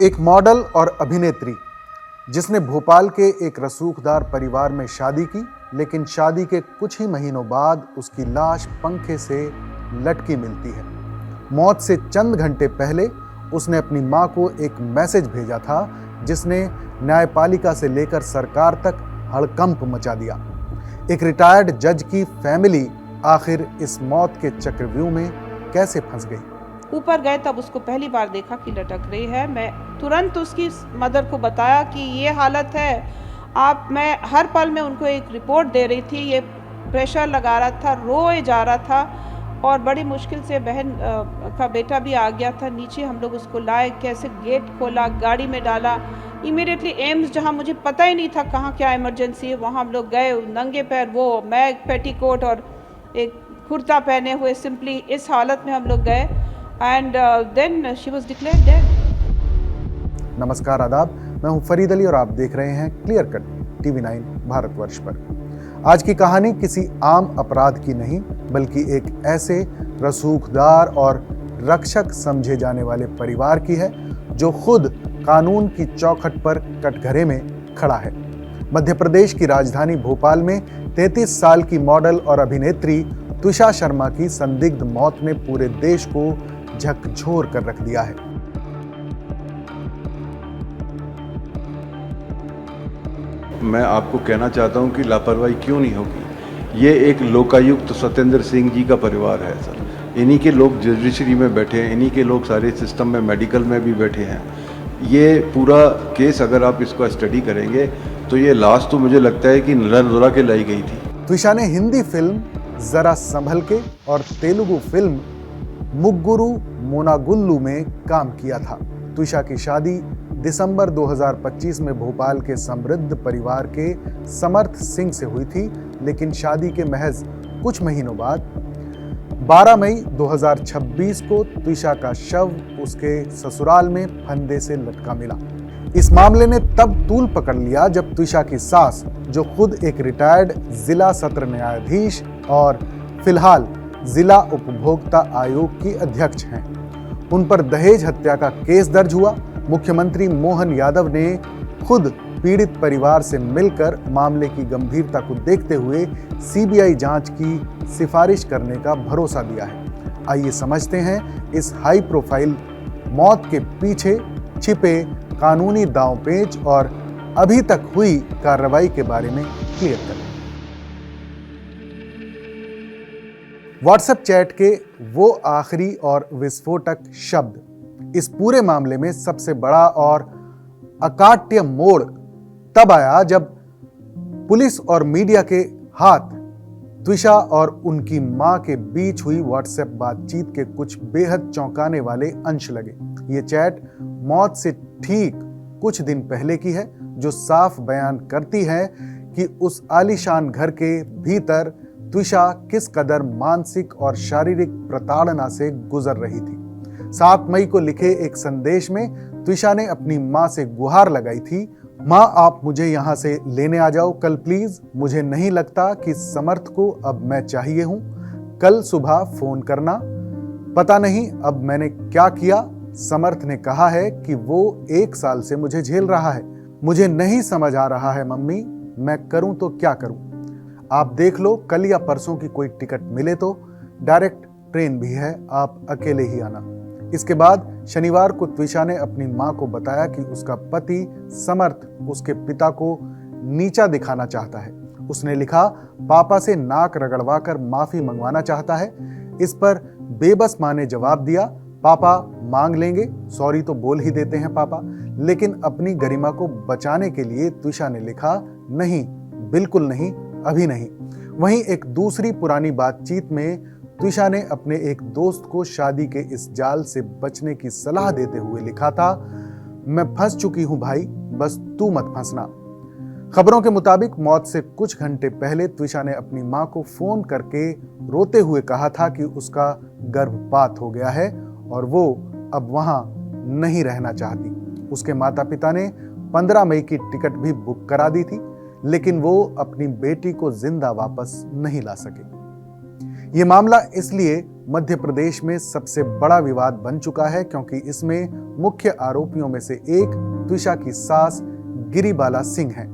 एक मॉडल और अभिनेत्री जिसने भोपाल के एक रसूखदार परिवार में शादी की, लेकिन शादी के कुछ ही महीनों बाद उसकी लाश पंखे से लटकी मिलती है। मौत से चंद घंटे पहले उसने अपनी मां को एक मैसेज भेजा था जिसने न्यायपालिका से लेकर सरकार तक हड़कंप मचा दिया। एक रिटायर्ड जज की फैमिली आखिर इस मौत के चक्रव्यूह में कैसे फंस गई? ऊपर गए तब उसको पहली बार देखा कि लटक रही है। मैं तुरंत उसकी मदर को बताया कि ये हालत है। मैं हर पल में उनको एक रिपोर्ट दे रही थी। ये प्रेशर लगा रहा था, रोए जा रहा था और बड़ी मुश्किल से बहन का बेटा भी आ गया था नीचे। हम लोग उसको लाए, कैसे गेट खोला, गाड़ी में डाला, इमीडिएटली एम्स, जहाँ मुझे पता ही नहीं था कहाँ क्या इमरजेंसी है, वहाँ हम लोग गए नंगे पैर। वो मैं एक पेटीकोट और एक कुर्ता पहने हुए सिंपली इस हालत में हम लोग गए and then she was declared dead. नमस्कार, आदाब। मैं हूं फरीद अली और आप देख रहे हैं क्लियर कट टीवी 9 भारतवर्ष पर। आज की कहानी किसी आम अपराध की नहीं, बल्कि एक ऐसे रसूखदार और रक्षक समझे जाने वाले परिवार की है जो खुद कानून की चौखट पर कटघरे में खड़ा है। मध्य प्रदेश की राजधानी भोपाल में 33 साल की मॉडल और अभिनेत्री त्विषा शर्मा की संदिग्ध मौत ने पूरे देश को झकझोर कर रख दिया है। मैं आपको कहना चाहता हूं कि लापरवाही क्यों नहीं होगी। ये एक लोकायुक्त सत्येंद्र सिंह जी का परिवार है सर। इन्हीं के लोग जुडिशरी में बैठे हैं, इन्हीं के लोग सारे सिस्टम में, मेडिकल में भी बैठे हैं। ये पूरा केस अगर आप इसको स्टडी करेंगे तो ये लास्ट तो मुझे लगता है कि नरनुरा के लाई गई थी। त्विषा ने हिंदी फिल्म जरा संभल के और तेलुगु फिल्म मुग्गुरू मोनागुल्लू में काम किया था। त्विषा की शादी दिसंबर 2025 में भोपाल के समृद्ध परिवार के समर्थ सिंह से हुई थी, लेकिन शादी के महज कुछ महीनों बाद 12 मई 2026 को त्विषा का शव उसके ससुराल में फंदे से लटका मिला। इस मामले ने तब तूल पकड़ लिया जब त्विषा की सास, जो खुद एक रिटायर्ड जिला सत्र न्यायाधीश और फिलहाल जिला उपभोक्ता आयोग की अध्यक्ष हैं, उन पर दहेज हत्या का केस दर्ज हुआ। मुख्यमंत्री मोहन यादव ने खुद पीड़ित परिवार से मिलकर मामले की गंभीरता को देखते हुए सीबीआई जांच की सिफारिश करने का भरोसा दिया है। आइए समझते हैं इस हाई प्रोफाइल मौत के पीछे छिपे कानूनी दांवपेच और अभी तक हुई कार्रवाई के बारे में क्लियर करें। व्हाट्सएप चैट के वो आखिरी और विस्फोटक शब्द इस पूरे मामले में सबसे बड़ा और अकाट्य मोड़ तब आया जब पुलिस और मीडिया के हाथ त्विषा और उनकी मां के बीच हुई व्हाट्सएप बातचीत के कुछ बेहद चौंकाने वाले अंश लगे। ये चैट मौत से ठीक कुछ दिन पहले की है, जो साफ बयान करती है कि उस आलीशान घर के भीतर त्विषा किस कदर मानसिक और शारीरिक प्रताड़ना से गुजर रही थी। 7 मई को लिखे एक संदेश में त्विषा ने अपनी मां से गुहार लगाई थी, मां आप मुझे यहां से लेने आ जाओ कल प्लीज। मुझे नहीं लगता कि समर्थ को अब मैं चाहिए हूं। कल सुबह फोन करना। पता नहीं अब मैंने क्या किया। समर्थ ने कहा है कि वो 1 साल से मुझे झेल रहा है। मुझे नहीं समझ आ रहा है मम्मी, मैं करूं तो क्या करूं। आप देख लो, कल या परसों की कोई टिकट मिले तो। डायरेक्ट ट्रेन भी है, आप अकेले ही आना। इसके बाद शनिवार को त्विषा ने अपनी मां को बताया कि उसका पति समर्थ उसके पिता को नीचा दिखाना चाहता है। उसने लिखा, पापा से नाक रगड़वाकर माफी मंगवाना चाहता है। इस पर बेबस मां ने जवाब दिया, पापा मांग लेंगे, सॉरी तो बोल ही देते हैं पापा। लेकिन अपनी गरिमा को बचाने के लिए त्विषा ने लिखा, नहीं, बिल्कुल नहीं, अभी नहीं। वहीं एक दूसरी पुरानी बातचीत में त्विषा ने अपने एक दोस्त को शादी के इस जाल से बचने की सलाह देते हुए लिखा था, मैं फंस चुकी हूं भाई, बस तू मत फंसना। खबरों के मुताबिक मौत से कुछ घंटे पहले त्विषा ने अपनी मां को फोन करके रोते हुए कहा था कि उसका गर्भपात हो गया है और वो अब वहां नहीं रहना चाहती। उसके माता पिता ने 15 मई की टिकट भी बुक करा दी थी, लेकिन वो अपनी बेटी को जिंदा वापस नहीं ला सके। ये मामला इसलिए मध्य प्रदेश में सबसे बड़ा विवाद बन चुका है, क्योंकि इसमें मुख्य आरोपियों में से एक त्विषा की सास गिरिबाला सिंह है।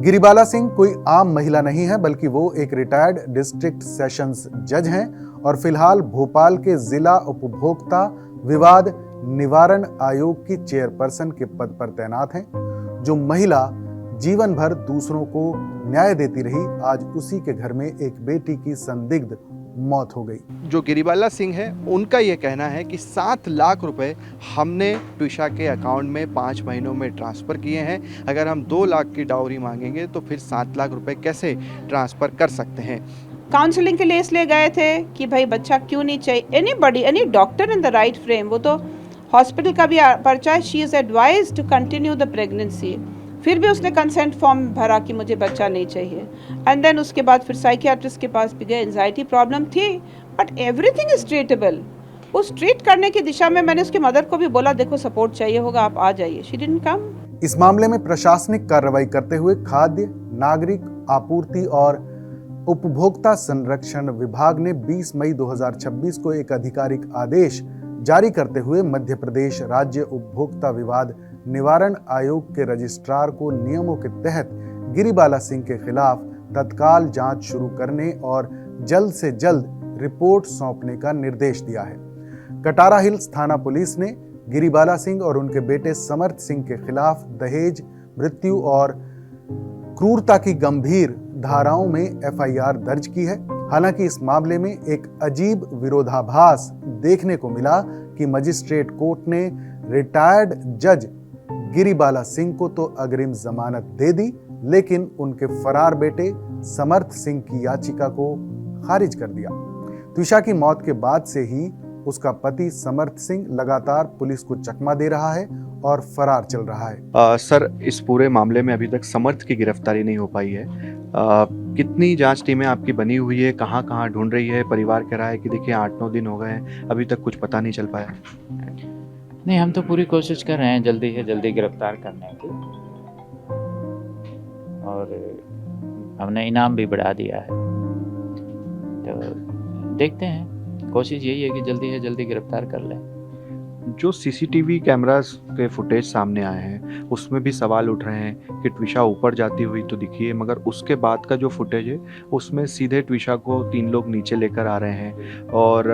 गिरिबाला सिंह कोई आम महिला नहीं है, बल्कि वो एक रिटायर्ड डिस्ट्रिक्ट सेशंस जज हैं और फिलहाल भोपाल के जिला उपभोक्ता विवाद निवारण आयोग की चेयरपर्सन के पद पर तैनात हैं। जो महिला जीवन भर दूसरों को न्याय देती रही, आज उसी के घर में एक बेटी की संदिग्ध मौत हो गई। जो गिरिबाला सिंह है, उनका ये कहना है कि 7 लाख रुपए हमने त्विषा के अकाउंट में 5 महीनों में ट्रांसफ़र किए हैं। अगर हम 2 लाख की डाउरी मांगेंगे तो फिर 7 लाख रुपए कैसे ट्रांसफ़र कर सकते हैं। काउंसलिंग के लिए इसलिए गए थे कि भाई बच्चा क्यों नहीं चाहिए। Any doctor in the right frame, वो तो हॉस्पिटल का भी पर्चा है, she is advised to continue the pregnancy. फिर भी उसने कंसेंट फॉर्म भरा कि मुझे बच्चा नहीं चाहिए। एंड देन उसके बाद फिर साइकियाट्रिस्ट के पास भी गए, एंजाइटी प्रॉब्लम थी, बट एवरीथिंग इज ट्रीटेबल। उस ट्रीट करने की दिशा में मैंने उसके मदर को भी बोला, देखो सपोर्ट चाहिए होगा, आप आ जाइए। She didn't come. इस मामले में प्रशासनिक कार्रवाई करते हुए खाद्य, नागरिक आपूर्ति और उपभोक्ता संरक्षण विभाग ने 20 मई 2026 को एक आधिकारिक आदेश जारी करते हुए मध्य प्रदेश राज्य उपभोक्ता विवाद निवारण आयोग के रजिस्ट्रार को नियमों के तहत गिरिबाला सिंह के खिलाफ तत्काल जांच शुरू करने और जल्द से जल्द रिपोर्ट सौंपने का निर्देश दिया है। कटारा हिल्स थाना पुलिस ने गिरिबाला सिंह और उनके बेटे समर्थ सिंह के खिलाफ दहेज, मृत्यु और क्रूरता की गंभीर धाराओं में एफआईआर दर्ज की है। हालांकि इस मामले में एक अजीब विरोधाभास देखने को मिला कि मजिस्ट्रेट कोर्ट ने रिटायर्ड जज गिरिबाला सिंह को तो अग्रिम जमानत दे दी, लेकिन उनके फरार बेटे समर्थ सिंह की याचिका को खारिज कर दिया। त्विषा की मौत के बाद से ही उसका पति समर्थ सिंह लगातार पुलिस को चकमा दे रहा है और फरार चल रहा है। सर, इस पूरे मामले में अभी तक समर्थ की गिरफ्तारी नहीं हो पाई है। कितनी जांच टीमें आपकी बनी हुई है, कहाँ कहाँ ढूंढ रही है? परिवार कह रहा है कि देखिए 8-9 दिन हो गए हैं, अभी तक कुछ पता नहीं चल पाया। नहीं, हम तो पूरी कोशिश कर रहे हैं जल्दी से जल्दी गिरफ्तार करने की, और हमने इनाम भी बढ़ा दिया है। तो देखते हैं, कोशिश यही है कि जल्दी से जल्दी गिरफ्तार कर लें। जो सीसीटीवी कैमरास के फुटेज सामने आए हैं, उसमें भी सवाल उठ रहे हैं कि त्विषा ऊपर जाती हुई तो दिखी है, मगर उसके बाद का जो फुटेज है उसमें सीधे त्विषा को 3 लोग नीचे लेकर आ रहे हैं, और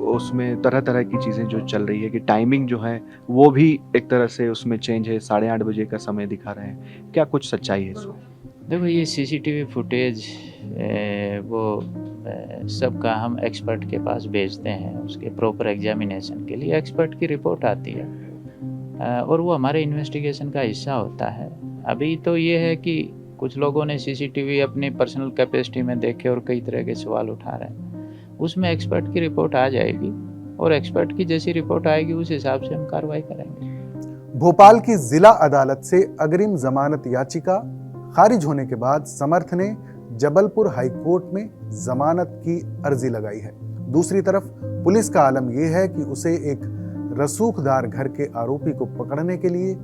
उसमें तरह तरह की चीज़ें जो चल रही है कि टाइमिंग जो है वो भी एक तरह से उसमें चेंज है, 8:30 बजे का समय दिखा रहे हैं। क्या कुछ सच्चाई है इसमें? देखो, ये सीसीटीवी फुटेज वो सबका हम एक्सपर्ट के पास भेजते हैं, उसके प्रॉपर एग्जामिनेशन के लिए एक्सपर्ट की रिपोर्ट आती है और वो हमारे इन्वेस्टिगेशन का हिस्सा होता है। अभी तो ये है कि कुछ लोगों ने सीसीटीवी अपनी पर्सनल कैपेसिटी में देखे और कई तरह के सवाल उठा रहे हैं। उसमें एक्सपर्ट की रिपोर्ट आ जाएगी और एक्सपर्ट की जैसी रिपोर्ट आएगी उस हिसाब से हम कार्रवाई करेंगे। भोपाल की जिला अदालत से अग्रिम जमानत याचिका खारिज होने के बाद समर्थ ने जबलपुर हाई कोर्ट में जमानत की अर्जी लगाई है। दूसरी तरफ पुलिस का आलम यह है कि उसे एक रसूखदार घर के आरोपी को पकड़ने के लिए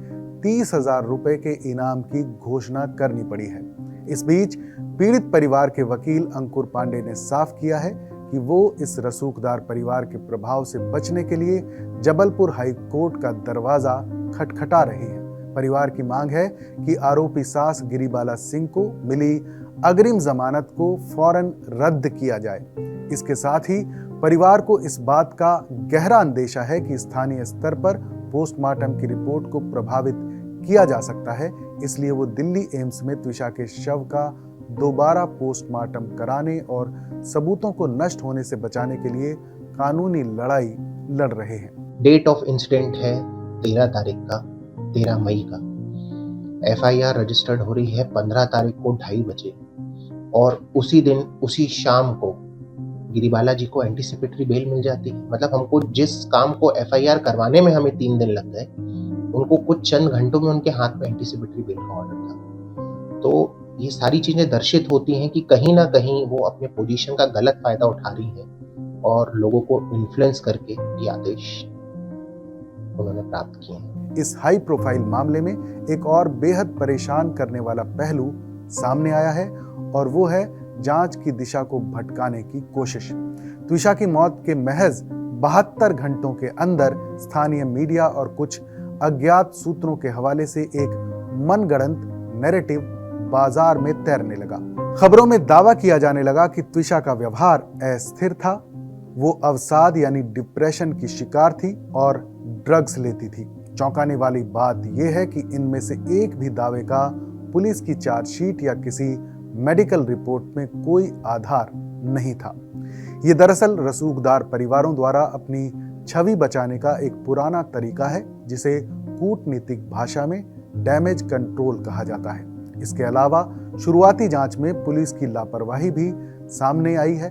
30,000 रुपए के इनाम की घोषणा करनी पड़ी है। इस बीच पीड़ित परिवार के वकील अंकुर पांडे ने साफ किया है कि वो इस रसूखदार परिवार के प्रभाव से बचने के लिए जबलपुर हाई कोर्ट का दरवाजा खटखटा रहे हैं। परिवार की मांग है कि आरोपी सास गिरिबाला सिंह को मिली अग्रिम जमानत को फौरन रद्द किया जाए। इसके साथ ही परिवार को इस बात का गहरा अंदेशा है कि स्थानीय स्तर पर पोस्टमार्टम की रिपोर्ट को प्रभावित किया जा सकता है, इसलिए वो दिल्ली एम्स में त्विषा के शव का दोबारा पोस्टमार्टम कराने और सबूतों को नष्ट होने से बचाने के लिए कानूनी लड़ाई लड़ रहे हैं। डेट ऑफ इंसिडेंट है 13 तारीख का, 13 मई का। एफआईआर रजिस्टर्ड हो रही है 15 तारीख को 2:30 बजे, और उसी दिन उसी शाम को गिरिबाला जी को एंटीसिपेटरी बेल मिल जाती है। मतलब हमको जिस काम को एफआईआर करवाने में हमें 3 दिन लग गए, उनको कुछ चंद घंटों में उनके हाथ में एंटीसिपेटरी बेल का ऑर्डर था। तो ये सारी चीजें दर्शित होती हैं कि कहीं ना कहीं वो अपने पोजीशन का गलत फायदा उठा रही है और लोगों को इन्फ्लुएंस करके ये आदेश उन्होंने प्राप्त किए हैं। इस हाई प्रोफाइल मामले में एक और बेहद परेशान करने वाला पहलू सामने आया है और वो है जांच की दिशा को भटकाने की कोशिश। त्विषा की मौत के महज 72 घंटों के अंदर स्थानीय मीडिया और कुछ अज्ञात सूत्रों के हवाले से एक मनगढ़ंत नैरेटिव बाजार में तैरने लगा। खबरों में दावा किया जाने लगा कि त्विषा का व्यवहार अस्थिर था, वो अवसाद यानी डिप्रेशन की शिकार थी और ड्रग्स लेती थी। चौंकाने वाली बात यह है कि इनमें से एक भी दावे का पुलिस की चार्जशीट या किसी मेडिकल रिपोर्ट में कोई आधार नहीं था। ये दरअसल रसूखदार परिवारों द्वारा अपनी छवि बचाने का एक पुराना तरीका है, जिसे कूटनीतिक भाषा में डैमेज कंट्रोल कहा जाता है। इसके अलावा शुरुआती जांच में पुलिस की लापरवाही भी सामने आई है।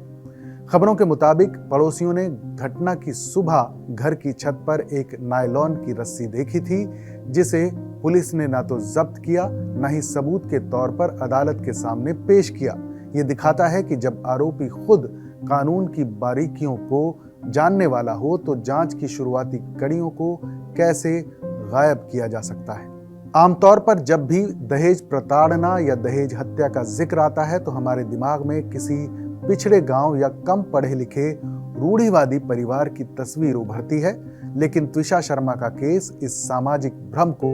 खबरों के मुताबिक पड़ोसियों ने घटना की सुबह घर की छत पर एक नायलॉन की रस्सी देखी थी, जिसे पुलिस ने ना तो जब्त किया ना ही सबूत के तौर पर अदालत के सामने पेश किया। ये दिखाता है कि जब आरोपी खुद कानून की बारीकियों को जानने वाला हो तो जांच की शुरुआती कड़ियों को कैसे गायब किया जा सकता है। आमतौर पर जब भी दहेज प्रताड़ना या दहेज हत्या का जिक्र आता है तो हमारे दिमाग में किसी पिछड़े गांव या कम पढ़े लिखे रूढ़िवादी परिवार की तस्वीर उभरती है, लेकिन त्विषा शर्मा का केस इस सामाजिक भ्रम को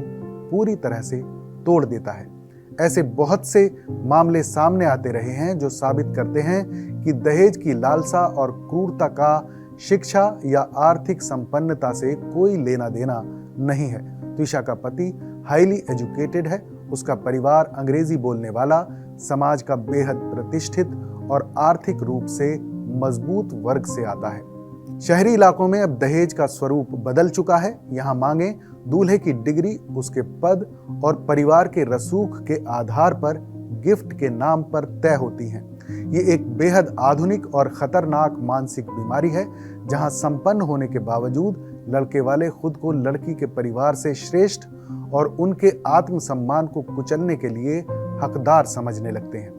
पूरी तरह से तोड़ देता है। ऐसे बहुत से मामले सामने आते रहे हैं जो साबित करते हैं कि दहेज की लालसा और क्रूरता का शिक्षा या आर्थिक संपन्नता से कोई लेना देना नहीं है। त्विषा का पति हाईली एजुकेटेड है, उसका परिवार अंग्रेजी बोलने वाला, समाज का बेहद प्रतिष्ठित और आर्थिक रूप से मजबूत वर्ग से आता है। शहरी इलाकों में अब दहेज का स्वरूप बदल चुका है। यहाँ मांगे दूल्हे की डिग्री, उसके पद और परिवार के रसूख के आधार पर गिफ्ट के नाम पर तय होती हैं। ये एक बेहद आधुनिक और खतरनाक मानसिक बीमारी है, जहां संपन्न होने के बावजूद लड़के वाले खुद को लड़की के परिवार से श्रेष्ठ और उनके आत्मसम्मान को कुचलने के लिए हकदार समझने लगते हैं।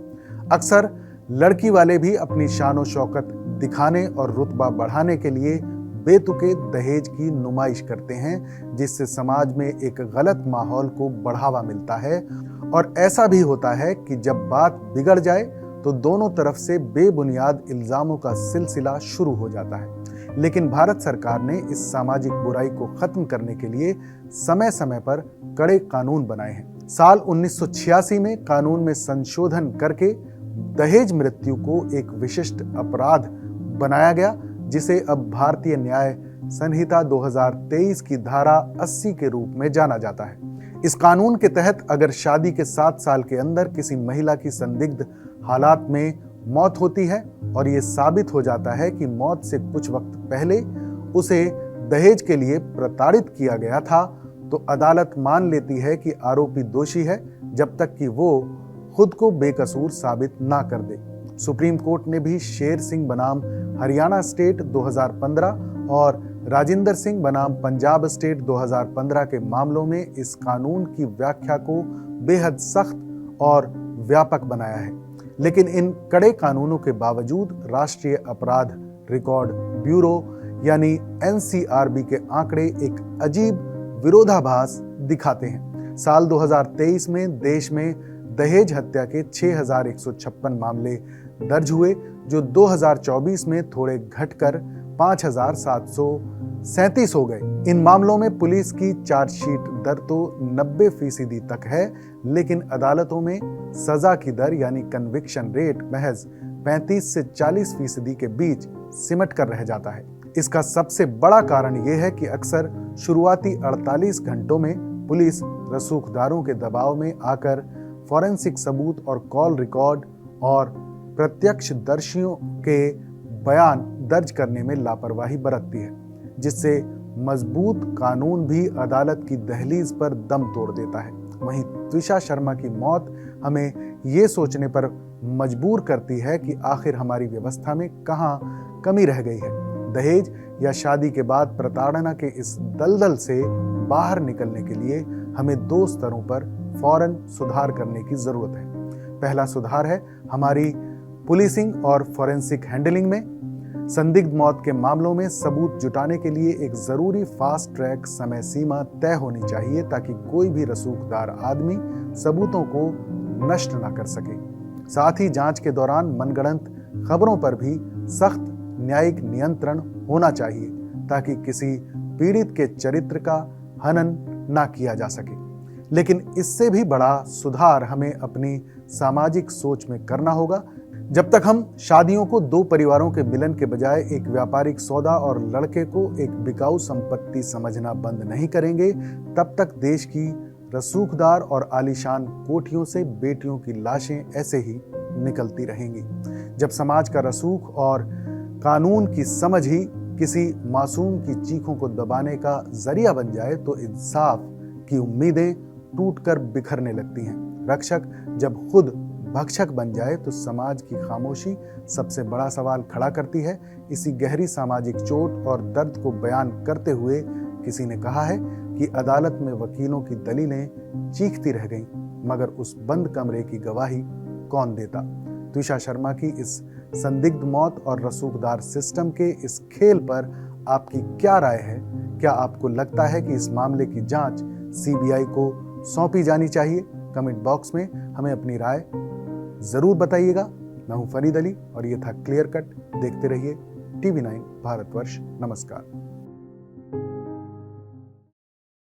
अक्सर लड़की वाले भी अपनी शानो शौकत दिखाने और रुतबा बढ़ाने के लिए बेतुके दहेज की नुमाइश करते हैं, जिससे समाज में एक गलत माहौल को बढ़ावा मिलता है। और ऐसा भी होता है कि जब बात बिगड़ जाए तो दोनों तरफ से बेबुनियाद इल्जामों का सिलसिला शुरू हो जाता है। लेकिन भारत सरकार ने इस सामाजिक बुराई को खत्म करने के लिए समय समय पर कड़े कानून बनाए हैं। साल 1986 में कानून में संशोधन करके दहेज मृत्यु को एक विशिष्ट अपराध बनाया गया, जिसे अब भारतीय न्याय संहिता 2023 की धारा 80 के रूप में जाना जाता है। इस कानून के तहत अगर शादी के 7 साल के अंदर किसी महिला की संदिग्ध हालात में मौत होती है और ये साबित हो जाता है कि मौत से कुछ वक्त पहले उसे दहेज के लिए प्रताड़ित किया गया था, तो अदालत मान लेती है कि आरोपी दोषी है जब तक कि वो खुद को बेकसूर साबित ना कर दे। सुप्रीम कोर्ट ने भी शेर सिंह बनाम हरियाणा स्टेट 2015 और राजिंदर सिंह बनाम पंजाब स्टेट 2015 के मामलों में इस कानून की व्याख्या को बेहद सख्त और व्यापक बनाया है। लेकिन इन कड़े कानूनों के बावजूद राष्ट्रीय अपराध रिकॉर्ड ब्यूरो यानी NCRB के आंकड़े एक अजीब विरोधाभास दिखाते हैं। साल 2023 में देश में दहेज हत्या के 6,156 मामले दर्ज हुए, जो 2024 में थोड़े घटकर 5,737 हो गए। इन मामलों में पुलिस की चार्जशीट दर तो 90% तक है, लेकिन अदालतों में सजा की दर यानी कन्विक्शन रेट महज 35 से 40% के बीच सिमट कर रह जाता है। इसका सबसे बड़ा कारण यह है कि अक्सर शुरुआती 48 घंटों में पुलिस रसूखदारों के दबाव में आकर फॉरेंसिक सबूत और कॉल रिकॉर्ड और प्रत्यक्षदर्शियों के बयान दर्ज करने में लापरवाही बरतती है, जिससे मजबूत कानून भी अदालत की दहलीज पर दम तोड़ देता है। वहीं त्विषा शर्मा की मौत हमें ये सोचने पर मजबूर करती है कि आखिर हमारी व्यवस्था में कहाँ कमी रह गई है। दहेज या शादी के बाद प्रताड़ना के इस दलदल से बाहर निकलने के लिए हमें 2 स्तरों पर फौरन सुधार करने की जरूरत है। पहला सुधार है हमारी पुलिसिंग और फॉरेंसिक हैंडलिंग में। संदिग्ध मौत के मामलों में सबूत जुटाने के लिए एक जरूरी फास्ट ट्रैक समय सीमा तय होनी चाहिए, ताकि कोई भी रसूखदार आदमी सबूतों को नष्ट न कर सके। साथ ही जांच के दौरान मनगढ़ंत खबरों पर भी सख्त न्यायिक नियंत्रण होना चाहिए ताकि किसी पीड़ित के चरित्र का हनन ना किया जा सके। लेकिन इससे भी बड़ा सुधार हमें अपनी सामाजिक सोच में करना होगा। जब तक हम शादियों को दो परिवारों के मिलन के बजाय एक व्यापारिक सौदा और लड़के को एक बिकाऊ संपत्ति समझना बंद नहीं करेंगे, तब तक देश की रसूखदार और आलीशान कोठियों से बेटियों की लाशें ऐसे ही निकलती रहेंगी। जब समाज का रसूख और कानून की समझ ही किसी मासूम की चीखों को दबाने का जरिया बन जाए तो इंसाफ की उम्मीदें टूटकर बिखरने लगती हैं। रक्षक जब खुद भक्षक बन जाए तो समाज की खामोशी सबसे बड़ा सवाल खड़ा करती है। इसी गहरी सामाजिक चोट और दर्द को बयान करते हुए किसी ने कहा है कि अदालत में वकीलों की दलीलें चीखती रह गईं, मगर उस बंद कमरे की गवाही कौन देता। त्विषा शर्मा की इस संदिग्ध मौत और रसूखदार सिस्टम के इस खेल पर आपकी क्या राय है? क्या आपको लगता है कि इस मामले की जांच सीबीआई को सौंपी जानी चाहिए? कमेंट बॉक्स में हमें अपनी राय जरूर बताइएगा। मैं हूं फरीद अली और ये था क्लियर कट। देखते रहिए TV9 भारतवर्ष। नमस्कार।